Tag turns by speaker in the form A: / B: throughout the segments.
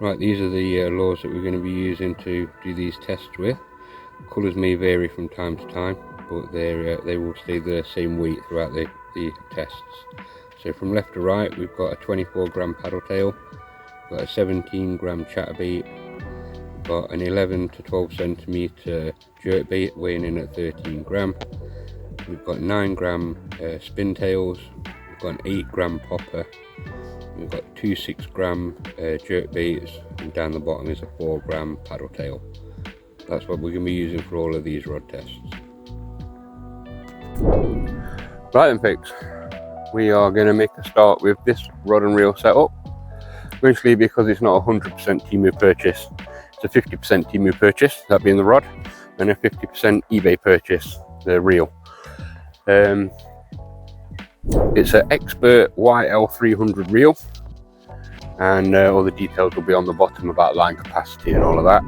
A: Right, these are the lures that we're going to be using to do these tests with. Colours may vary from time to time, but they will stay the same weight throughout the tests. So from left to right, we've got a 24 gram paddle tail, we've got a 17 gram chatterbait, we've got an 11 to 12 centimetre jerkbait weighing in at 13 gram, we've got 9 gram spin tails, we've got an 8 gram popper, we've got 2 6 gram jerk baits, and down the bottom is a 4 gram paddle tail. That's what we're going to be using for all of these rod tests. Right then folks, we are going to make a start with this rod and reel setup, mostly because it's not a 100% Temu purchase. It's a 50% Temu purchase, that being the rod, and a 50% eBay purchase, the reel. It's an Exbert YN300 reel, and all the details will be on the bottom about line capacity and all of that.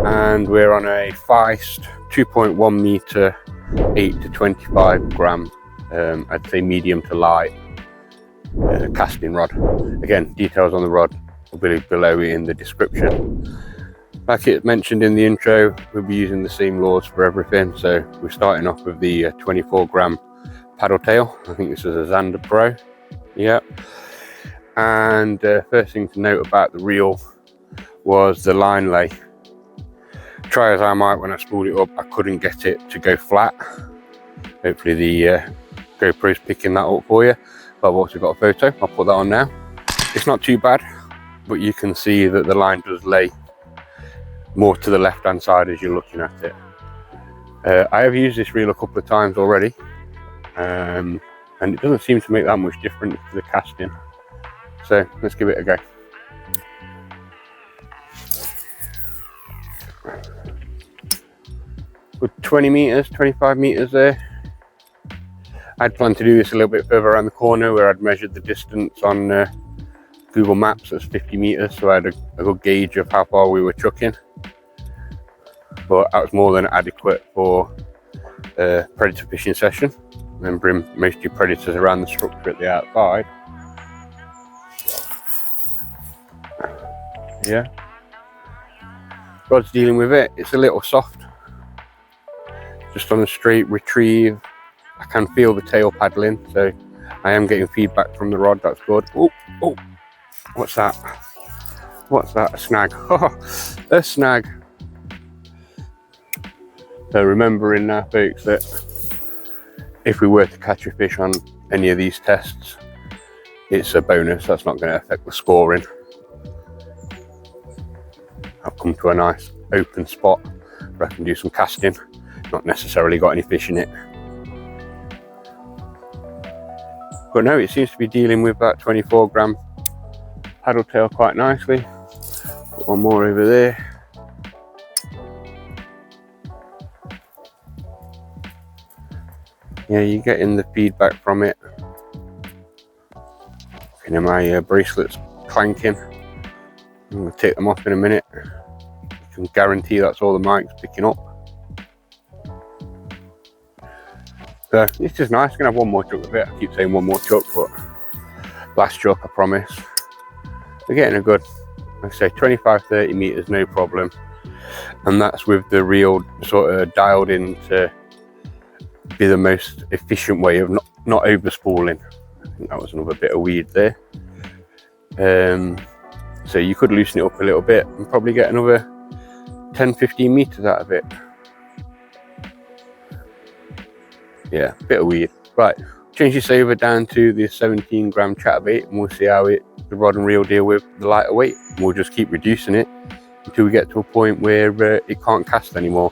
A: And we're on a Fiasst 2.1 meter 8 to 25 gram, I'd say medium to light casting rod. Again, details on the rod will be below in the description. Like it mentioned in the intro, we'll be using the same lures for everything. So we're starting off with the 24 gram paddle tail. I think this is a Xander Pro. Yeah. And first thing to note about the reel was the line lay. Try as I might, when I spooled it up, I couldn't get it to go flat. Hopefully the GoPro's picking that up for you. But I've also got a photo, I'll put that on now. It's not too bad, but you can see that the line does lay more to the left hand side as you're looking at it. I have used this reel a couple of times already, and it doesn't seem to make that much difference to the casting. So let's give it a go. With 20 meters, 25 meters there. I'd planned to do this a little bit further around the corner, where I'd measured the distance on Google Maps as 50 meters, so I had a good gauge of how far we were chucking. But that was more than adequate for a predator fishing session. Remembering most of your predators around the structure at the outside. Yeah, rod's dealing with it. It's a little soft, just on a straight retrieve. I can feel the tail paddling, so I am getting feedback from the rod. That's good. Oh, what's that? What's that? A snag. A snag. So remembering now folks, that if we were to catch a fish on any of these tests, it's a bonus. That's not going to affect the scoring. I've come to a nice open spot where I can do some casting, not necessarily got any fish in it. But no, it seems to be dealing with that 24 gram paddle tail quite nicely. Put one more over there. Yeah, you're getting the feedback from it. You know, my bracelets clanking. I'm going to take them off in a minute. You can guarantee that's all the mic's picking up. So it's just nice. I'm going to have one more chuck of it. I keep saying one more chuck, but last chuck, I promise. We're getting a good, like I say, 25-30 meters, no problem. And that's with the reel sort of dialed in to be the most efficient way of not over spooling. I think that was another bit of weed there. So you could loosen it up a little bit and probably get another 10-15 meters out of it. Yeah, bit of weed. Right, change this over down to the 17 gram chatterbait, and we'll see how the rod and reel deal with the lighter weight. And we'll just keep reducing it until we get to a point where it can't cast anymore.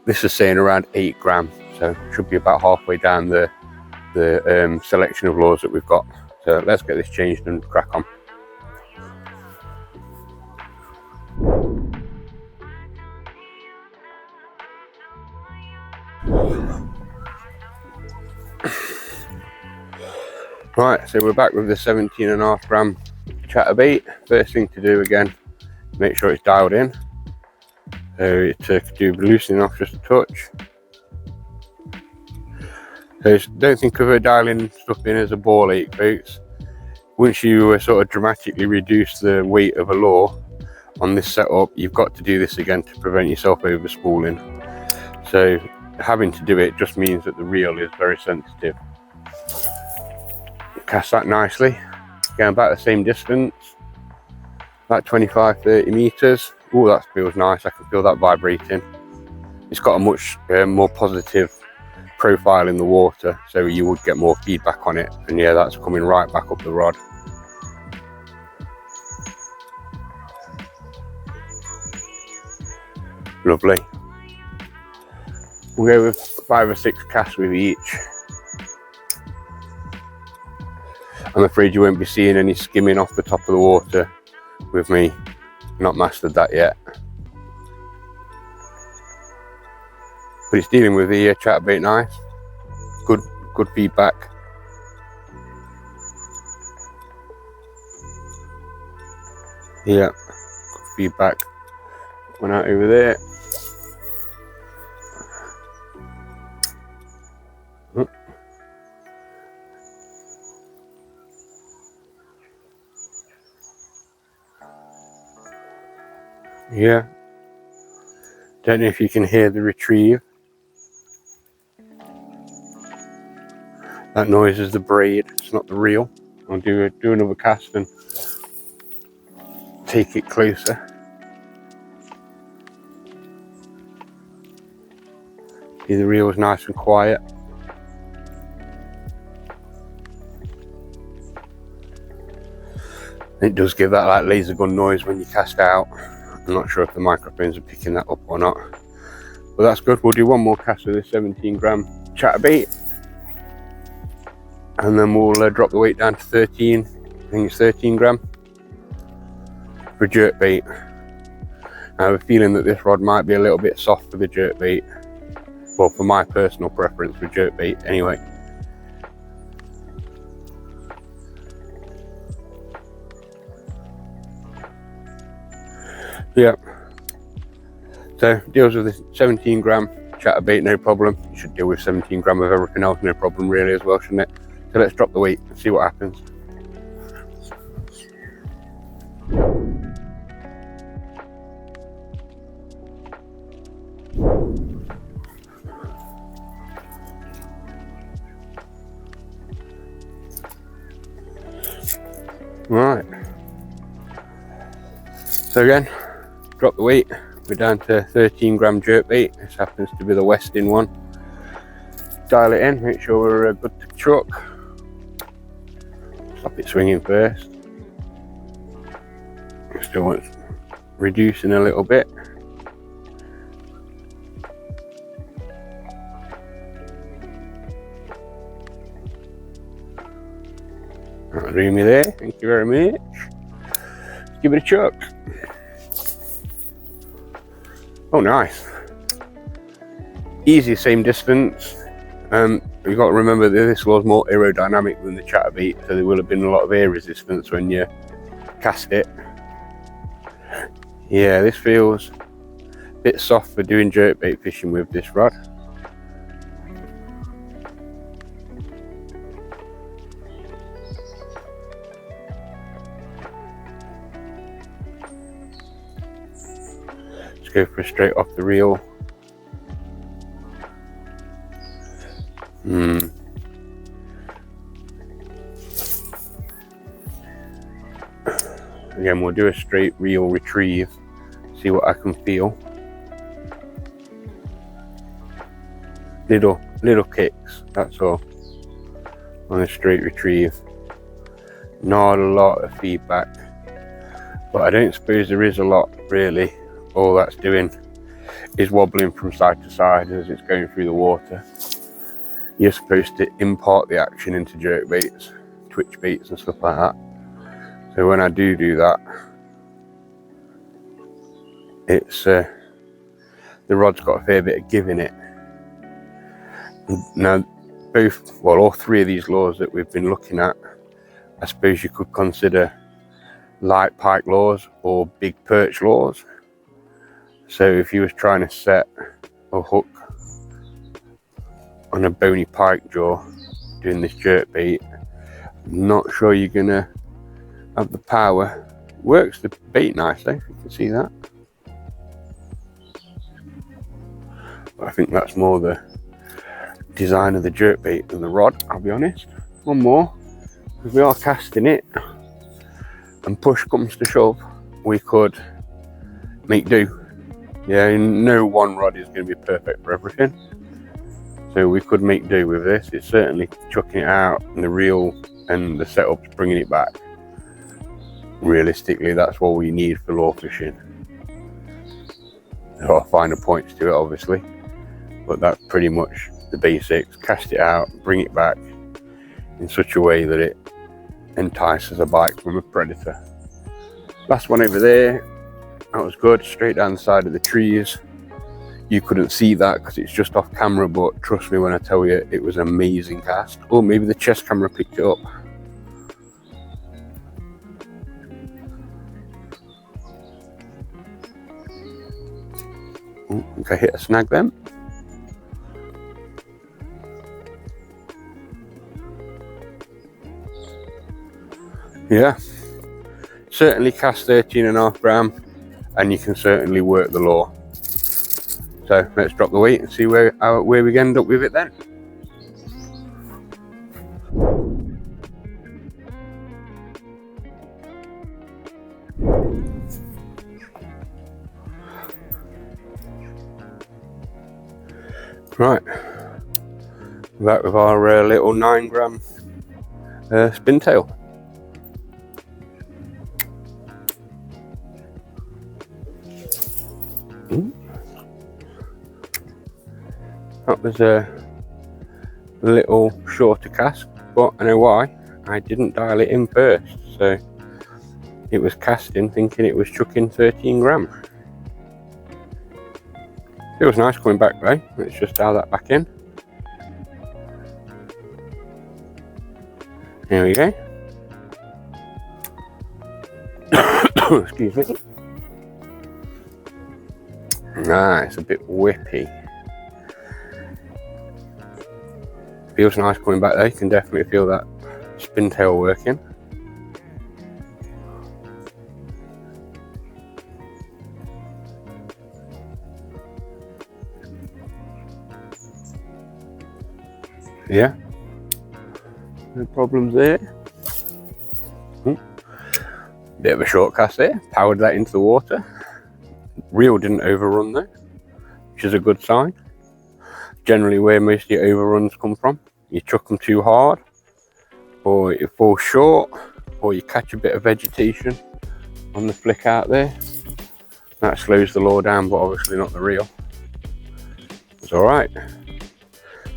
A: This is saying around 8 gram, so should be about halfway down the selection of lures that we've got. So let's get this changed and crack on. Right, so we're back with the 17.5 gram chatterbait. First thing to do again, make sure it's dialed in. So it could do loosening off just a touch. So don't think of her dialing stuff in as a ball ache, folks. once you sort of dramatically reduce the weight of a lure on this setup, you've got to do this again to prevent yourself over spooling. So having to do it just means that the reel is very sensitive. Cast that nicely, going about the same distance, about 25-30 meters. Oh, that feels nice. I can feel that vibrating. It's got a much more positive profile in the water, so you would get more feedback on it. And yeah, that's coming right back up the rod. Lovely. We'll go with 5 or 6 casts with each. I'm afraid you won't be seeing any skimming off the top of the water with me. Not mastered that yet. But it's dealing with the chatterbait nice. Good feedback. Yeah, good feedback. Went out over there. Yeah. Don't know if you can hear the retrieve. That noise is the braid, it's not the reel. I'll do another cast and take it closer. See, the reel is nice and quiet. It does give that like laser gun noise when you cast out. I'm not sure if the microphones are picking that up or not, but that's good. We'll do one more cast with this 17 gram chatterbait, and then we'll drop the weight down to 13. I think it's 13 gram for jerkbait. I have a feeling that this rod might be a little bit soft for the jerkbait. Well, for my personal preference for jerkbait anyway. Yeah, so deals with this 17 gram chatterbait, no problem. You should deal with 17 gram of everything else, no problem really as well, shouldn't it? So let's drop the weight and see what happens. Right, so again, drop the weight. We're down to 13 gram jerkbait. This happens to be the Westin one. Dial it in, make sure we're good to chuck. Stop it swinging first. Still wants reducing a little bit. That'll do me there, thank you very much. Let's give it a chuck. Oh, nice. Easy, same distance. You've got to remember that this was more aerodynamic than the chatterbait, so there will have been a lot of air resistance when you cast it. Yeah, this feels a bit soft for doing jerkbait fishing with this rod. Let's go for a straight off the reel. Again, we'll do a straight reel retrieve, see what I can feel. Little kicks, that's all, on a straight retrieve. Not a lot of feedback, but I don't suppose there is a lot really. All that's doing is wobbling from side to side as it's going through the water. You're supposed to impart the action into jerk baits, twitch baits and stuff like that. So when I do that, it's the rod's got a fair bit of give in it. Now all three of these lures that we've been looking at, I suppose you could consider light pike lures or big perch lures. So if you was trying to set a hook on a bony pike jaw doing this jerk bait, I'm not sure you're gonna have the power. Works the bait nicely, if you can see that. But I think that's more the design of the jerk bait than the rod, I'll be honest. One more, because we are casting it, and push comes to shove, we could make do. Yeah, no one rod is going to be perfect for everything, so we could make do with this. It's certainly chucking it out, and the reel and the setup's bringing it back. Realistically, that's what we need for lure fishing. There are finer points to it, obviously, but that's pretty much the basics. Cast it out, bring it back in such a way that it entices a bite from a predator. Last one over there, that was good, straight down the side of the trees. You couldn't see that because it's just off camera, but trust me when I tell you, it was an amazing cast. Oh, maybe the chest camera picked it up. Oh, I think I hit a snag then. Yeah, certainly cast 13.5 gram, and you can certainly work the lure. So let's drop the weight and see where we end up with it then. Right, back with our little 9 gram spin tail. That was a little shorter cast, but I know why. I didn't dial it in first, so it was casting thinking it was chucking 13 gram. Feels nice coming back though. Let's just dial that back in. There we go. Excuse me. Nice, a bit whippy. Feels nice coming back though. You can definitely feel that spin tail working. Yeah, no problems there. Bit of a short cast there, powered that into the water. Reel didn't overrun though, which is a good sign. Generally where most of your overruns come from, you chuck them too hard, or it falls short, or you catch a bit of vegetation on the flick out there. That slows the lure down, but obviously not the reel. It's all right.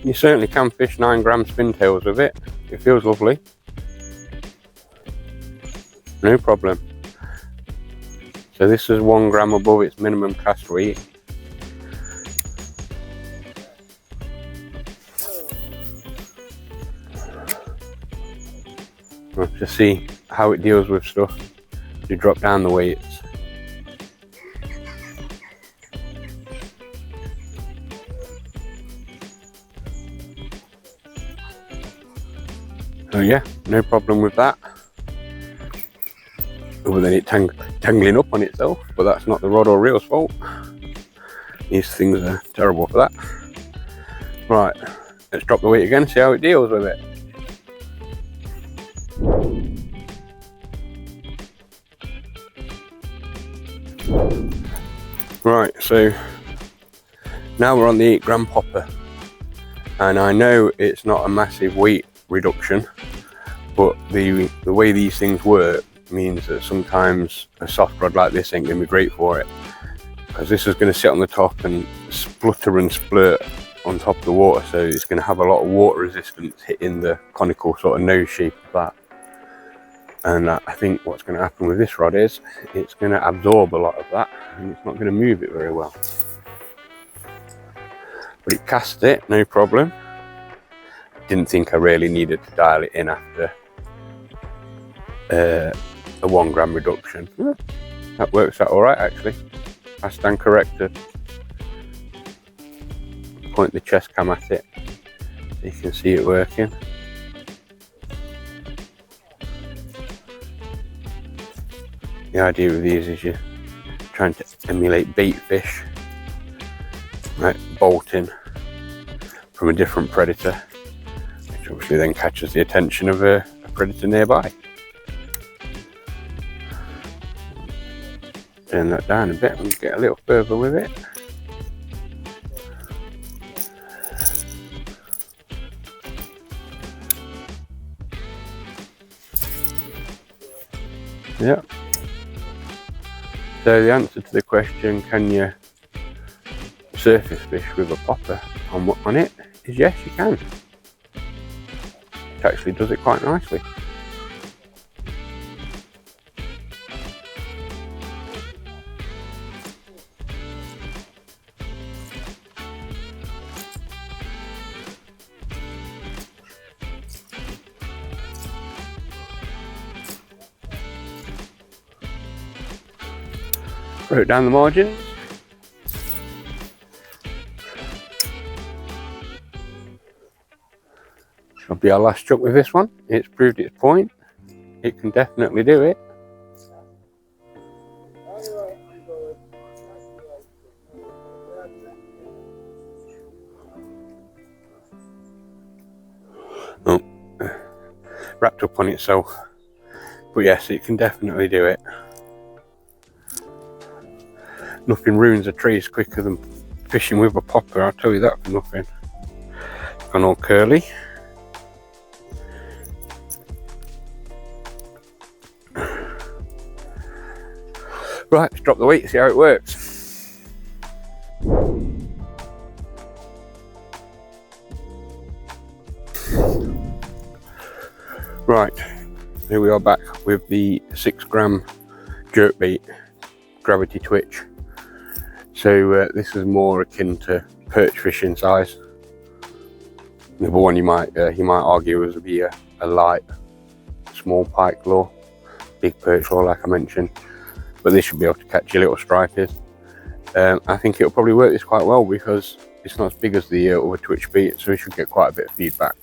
A: You certainly can fish 9 gram spin tails with it. It feels lovely. No problem. So this is 1 gram above its minimum cast weight. Let's just see how it deals with stuff. You drop down the weights. So yeah, no problem with that. Other than it tangling up on itself, but that's not the rod or reel's fault. These things are terrible for that. Right, let's drop the weight again, see how it deals with it. Right, so now we're on the 8 gram popper, and I know it's not a massive weight reduction, but the way these things work means that sometimes a soft rod like this ain't going to be great for it, because this is going to sit on the top and splutter and splurt on top of the water, so it's going to have a lot of water resistance hitting the conical sort of nose shape of that. And I think what's going to happen with this rod is it's going to absorb a lot of that, and it's not going to move it very well. But it cast it, no problem. Didn't think I really needed to dial it in after a 1 gram reduction. That works out all right actually. I stand corrected. Point the chest cam at it so you can see it working. The idea with these is you're trying to emulate bait fish, right, bolting from a different predator, which obviously then catches the attention of a predator nearby. Turn that down a bit and get a little further with it. Yeah. So the answer to the question, can you surface fish with a popper on it, is yes, you can. It actually does it quite nicely. Wrote down the margins. That'll be our last chuck with this one. It's proved its point. It can definitely do it. Oh, wrapped up on itself. But yes, it can definitely do it. Nothing ruins a trace quicker than fishing with a popper, I'll tell you that for nothing. Gone all curly. Right, let's drop the weight, see how it works. Right, here we are back with the 6 gram jerkbait gravity twitch. So this is more akin to perch fishing size. The other one you might argue would be a light, small pike lure, big perch lure like I mentioned. But this should be able to catch your little stripers. I think it'll probably work this quite well because it's not as big as the other twitch bait, so we should get quite a bit of feedback.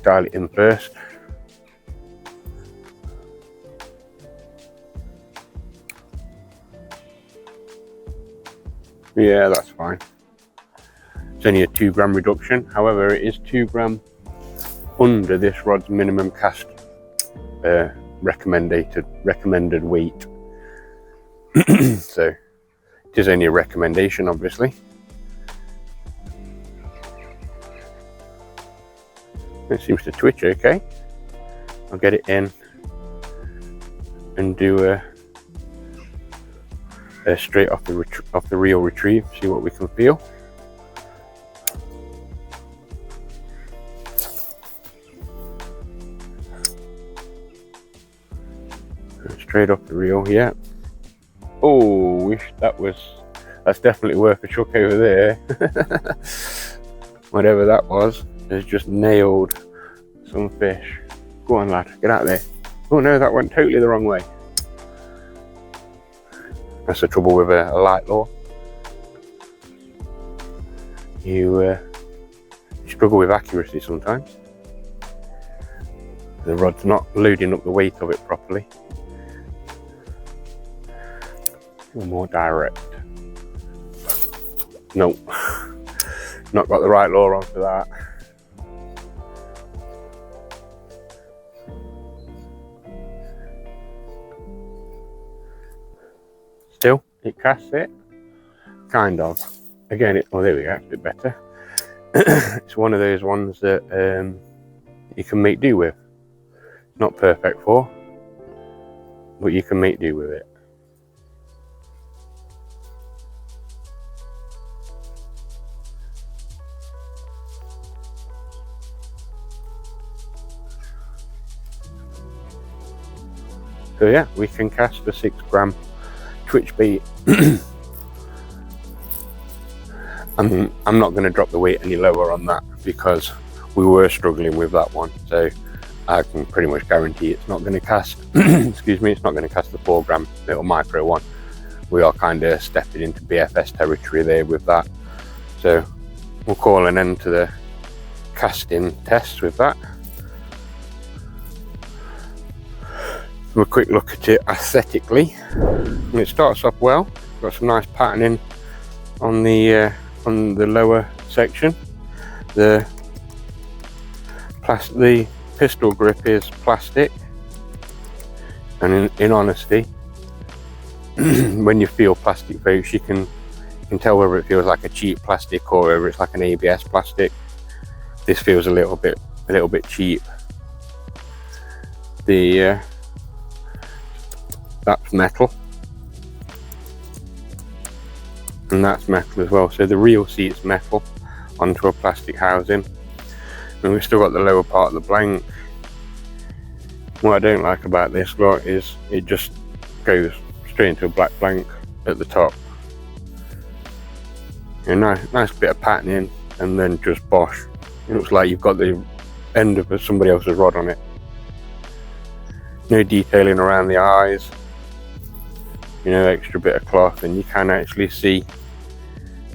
A: Dial it in first. Yeah, that's fine. It's only a 2 gram reduction. However, it is 2 gram under this rod's minimum cast recommended weight. So it is only a recommendation, obviously. It seems to twitch okay. I'll get it in and do a straight off the reel retrieve, see what we can feel. Straight off the reel, yeah. Oh, that's definitely worth a chuck over there. Whatever that was has just nailed some fish. Go on, lad, get out there. Oh no, that went totally the wrong way. That's the trouble with a light lure. You struggle with accuracy sometimes. The rod's not loading up the weight of it properly. More direct. Nope, not got the right lure on for that. Still, it casts it, kind of. Again, oh there we go, a bit better. It's one of those ones that you can make do with. Not perfect for, but you can make do with it. So yeah, we can cast a 6 gram twitch bait. I'm not going to drop the weight any lower on that because we were struggling with that one, so I can pretty much guarantee it's not going to cast excuse me, it's not going to cast the 4 gram little micro one. We are kind of stepping into BFS territory there with that, so we'll call an end to the casting test with that. Have a quick look at it aesthetically. And it starts off well. Got some nice patterning on the lower section. The pistol grip is plastic, and in honesty, when you feel plastic folks, you can tell whether it feels like a cheap plastic or whether it's like an ABS plastic. This feels a little bit cheap. That's metal, and that's metal as well. So the real seat's metal onto a plastic housing, and we've still got the lower part of the blank. What I don't like about this lot is it just goes straight into a black blank at the top. A nice bit of patterning, and then just bosh. It looks like you've got the end of somebody else's rod on it. No detailing around the eyes. Extra bit of cloth, and you can actually see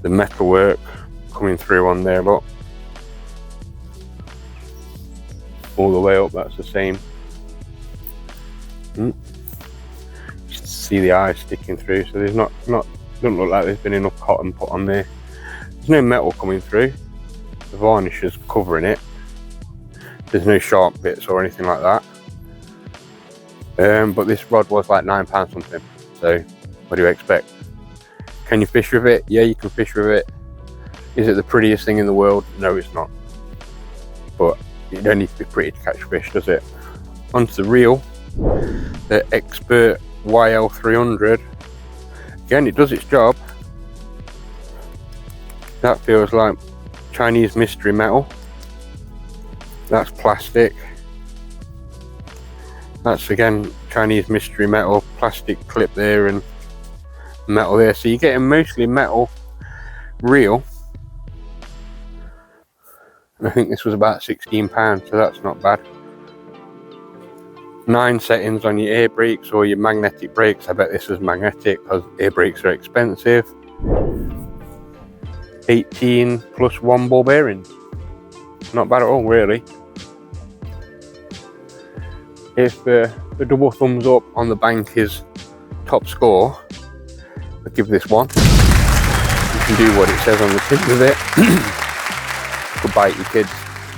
A: the metalwork coming through on there. Look, all the way up. That's the same. Just see the eyes sticking through. So there's doesn't look like there's been enough cotton put on there. There's no metal coming through. The varnish is covering it. There's no sharp bits or anything like that. But this rod was like £9 something. So what do you expect? Can you fish with it? Yeah, you can fish with it. Is it the prettiest thing in the world? No, it's not. But you don't need to be pretty to catch fish, does it? Onto the reel, the Exbert YN300. Again, it does its job. That feels like Chinese mystery metal. That's plastic. That's again Chinese mystery metal, plastic clip there and metal there. So you're getting mostly metal reel. I think this was about £16, so that's not bad. 9 settings on your air brakes or your magnetic brakes. I bet this is magnetic because air brakes are expensive. 18 plus 1 ball bearings. Not bad at all, really. If the double thumbs up on the bank is top score, I'll give this one. You can do what it says on the tin with it. You could buy it your kids,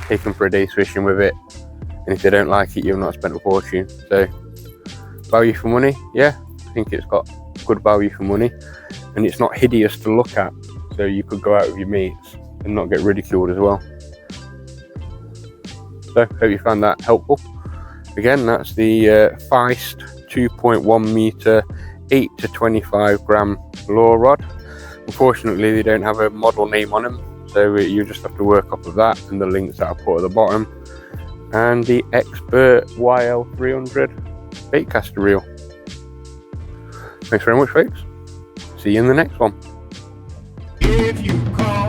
A: take them for a day's fishing with it, and if they don't like it, you've not spent a fortune. So, value for money, yeah, I think it's got good value for money, and it's not hideous to look at, so you could go out with your mates and not get ridiculed as well. So, hope you found that helpful. Again, that's the Fiasst 2.1 meter 8 to 25 gram lure rod. Unfortunately, they don't have a model name on them, so you just have to work off of that and the links that I put at the bottom. And the Exbert YN300 baitcaster reel. Thanks very much, folks. See you in the next one. If you call